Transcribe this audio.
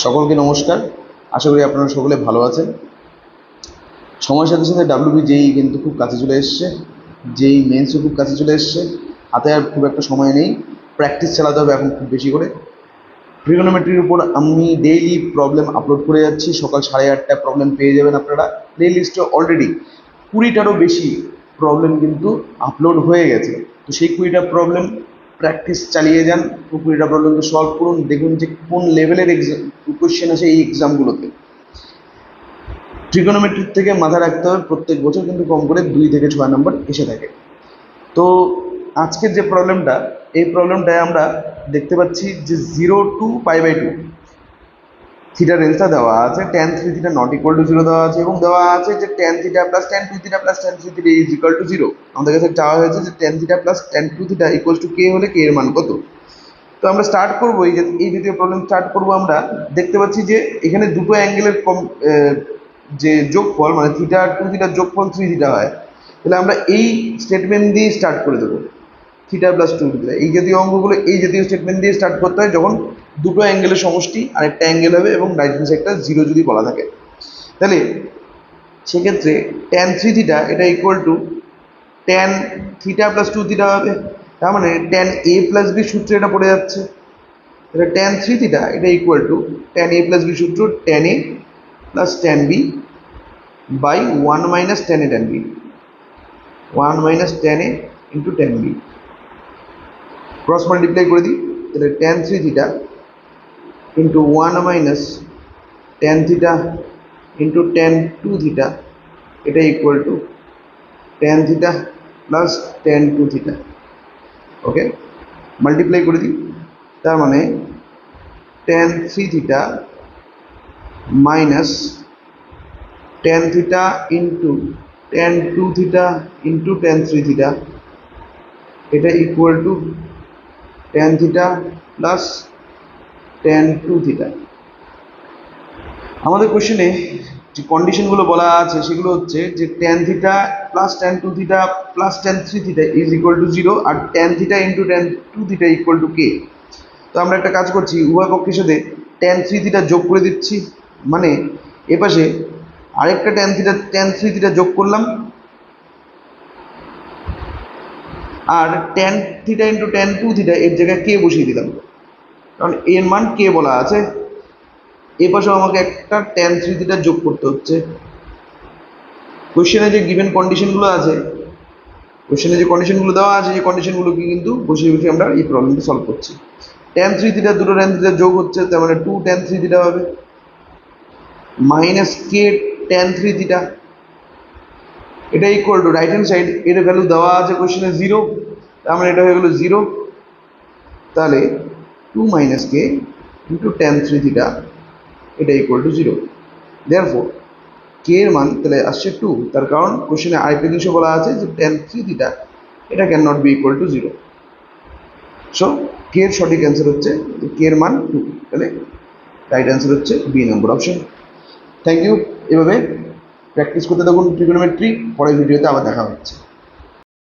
সকলকে নমস্কার। আশা করি আপনারা সকলে ভালো আছেন। সময়ের সাথে সাথে ডাব্লিউবি জেই কিন্তু খুব কাছে চলে এসছে, জেই মেন্সও খুব কাছে চলে এসছে। হাতে আর খুব একটা সময় নেই, প্র্যাকটিস চালাতে হবে এখন খুব বেশি করে। ট্রিগোনোমেট্রির উপর আমি ডেইলি প্রবলেম আপলোড করে যাচ্ছি। সকাল 8:30টায় প্রবলেম পেয়ে যাবেন আপনারা। প্লে লিস্টে অলরেডি 20টারও বেশি প্রবলেম কিন্তু আপলোড হয়ে গেছে। তো সেই 20টা প্রবলেম প্র্যাকটিস চালিয়ে যান, 20টা প্রবলেমকে সলভ করুন, দেখুন যে কোন লেভেলের এক্সাম কোয়েশ্চেন আসে এই এক্সামগুলোতে। ট্রিগোনোমেট্রির থেকে মাথা রাখতে হবে প্রত্যেক বছর কিন্তু কম করে 2 থেকে 6 নম্বর এসে থাকে। তো আজকের যে প্রবলেমটা, এই প্রবলেমটায় আমরা দেখতে পাচ্ছি যে 0 to π/2 থিটা রেঞ্জটা দেওয়া আছে, tan 3 theta not equal to 0 দেওয়া আছে, এবং দেওয়া আছে যে tan theta plus tan 2 theta plus tan 3 theta is equal to 0। আমাদের কাছে চাওয়া হয়েছে যে tan theta plus tan 2 theta equal to K হলে কে এর মান কত। তো আমরা স্টার্ট করবো এই জাতীয় প্রবলেম স্টার্ট করবো। আমরা দেখতে পাচ্ছি যে এখানে দুটো অ্যাঙ্গেলের যে যোগফল, মানে থিটা আর 2 থিটার যোগফল 3 থিটা হয়। তাহলে আমরা এই স্টেটমেন্ট দিয়ে স্টার্ট করে দেবো, থিটা প্লাস 2 থিটা। এই জাতীয় অঙ্কগুলো এই জাতীয় স্টেটমেন্ট দিয়ে স্টার্ট করতে হয় যখন দুটো অ্যাঙ্গেলের সমষ্টি আর একটা অ্যাঙ্গেল হবে এবং রাইট হ্যান্ড সাইডটা 0 যদি বলা থাকে। তাহলে সেক্ষেত্রে tan 3 থিটা এটা equal to tan theta plus 2 theta হবে। তার মানে tan a প্লাস b সূত্রে এটা পড়ে যাচ্ছে। তাহলে tan 3 থিটা এটা equal to tan a plus b সূত্র tan a plus tan b by 1 minus tan a tan b, 1 minus tan a into tan b। Cross multiply করে দিই, তাহলে tan 3 theta into 1 minus tan theta into tan 2 theta এটা equal to tan theta plus tan 2 theta. Okay, multiply করে দিই, তার মানে tan 3 theta minus tan theta into tan 2 theta into tan 3 theta এটা equal to tan theta plus tan 2 theta. আমাদের কোশ্চেনে যে কন্ডিশনগুলো বলা আছে সেগুলো হচ্ছে যে tan theta plus tan 2 theta plus tan 3 theta is equal to 0 আর tan theta into tan 2 theta equal to K. তো আমরা একটা কাজ করছি, উভয় পক্ষের সাথে tan 3 থিটা যোগ করে দিচ্ছি, মানে এপাশে আরেকটা tan 3 থিটা যোগ করলাম, আর tan theta into tan 2 theta এর জায়গায় কে বসিয়ে দিলাম, কারণ এর মান কে বলা আছে। এ পাশেও আমাকে একটা tan 3 থিটা যোগ করতে হচ্ছে। কোশ্চেনে যে গিভেন কন্ডিশনগুলো আছে, কোশ্চেনে যে কন্ডিশনগুলো দেওয়া আছে, যে কন্ডিশনগুলোকে কিন্তু বসিয়ে বসিয়ে আমরা এই প্রবলেমটা সলভ করছি। tan 3 থিটা দুটো tan থিটা যোগ হচ্ছে, তার মানে 2 tan 3 থিটা হবে মাইনাস কে tan 3 থিটা এটা equal two right hand side এর ভ্যালু দেওয়া আছে কোশ্চেনে 0, তার মানে এটা হয়ে গেল 0। তাহলে 2 মাইনাস কে ইন্টু tan 3 থিটা এটা ইকুয়াল টু 0। দেয়ারফর কে এর মান তাহলে আসছে 2, তার কারণ কোশ্চেনে আরেকটা জিনিস বলা আছে যে tan 3 থিটা এটা can not be equal to 0। So K এর সঠিক অ্যান্সার হচ্ছে কে এর মান 2, তাহলে রাইট অ্যান্সার হচ্ছে B number option. Thank you. এভাবে প্র্যাকটিস করতে থাকুন ট্রিগোনোমেট্রি। পরের ভিডিওতে আবার দেখা হচ্ছে।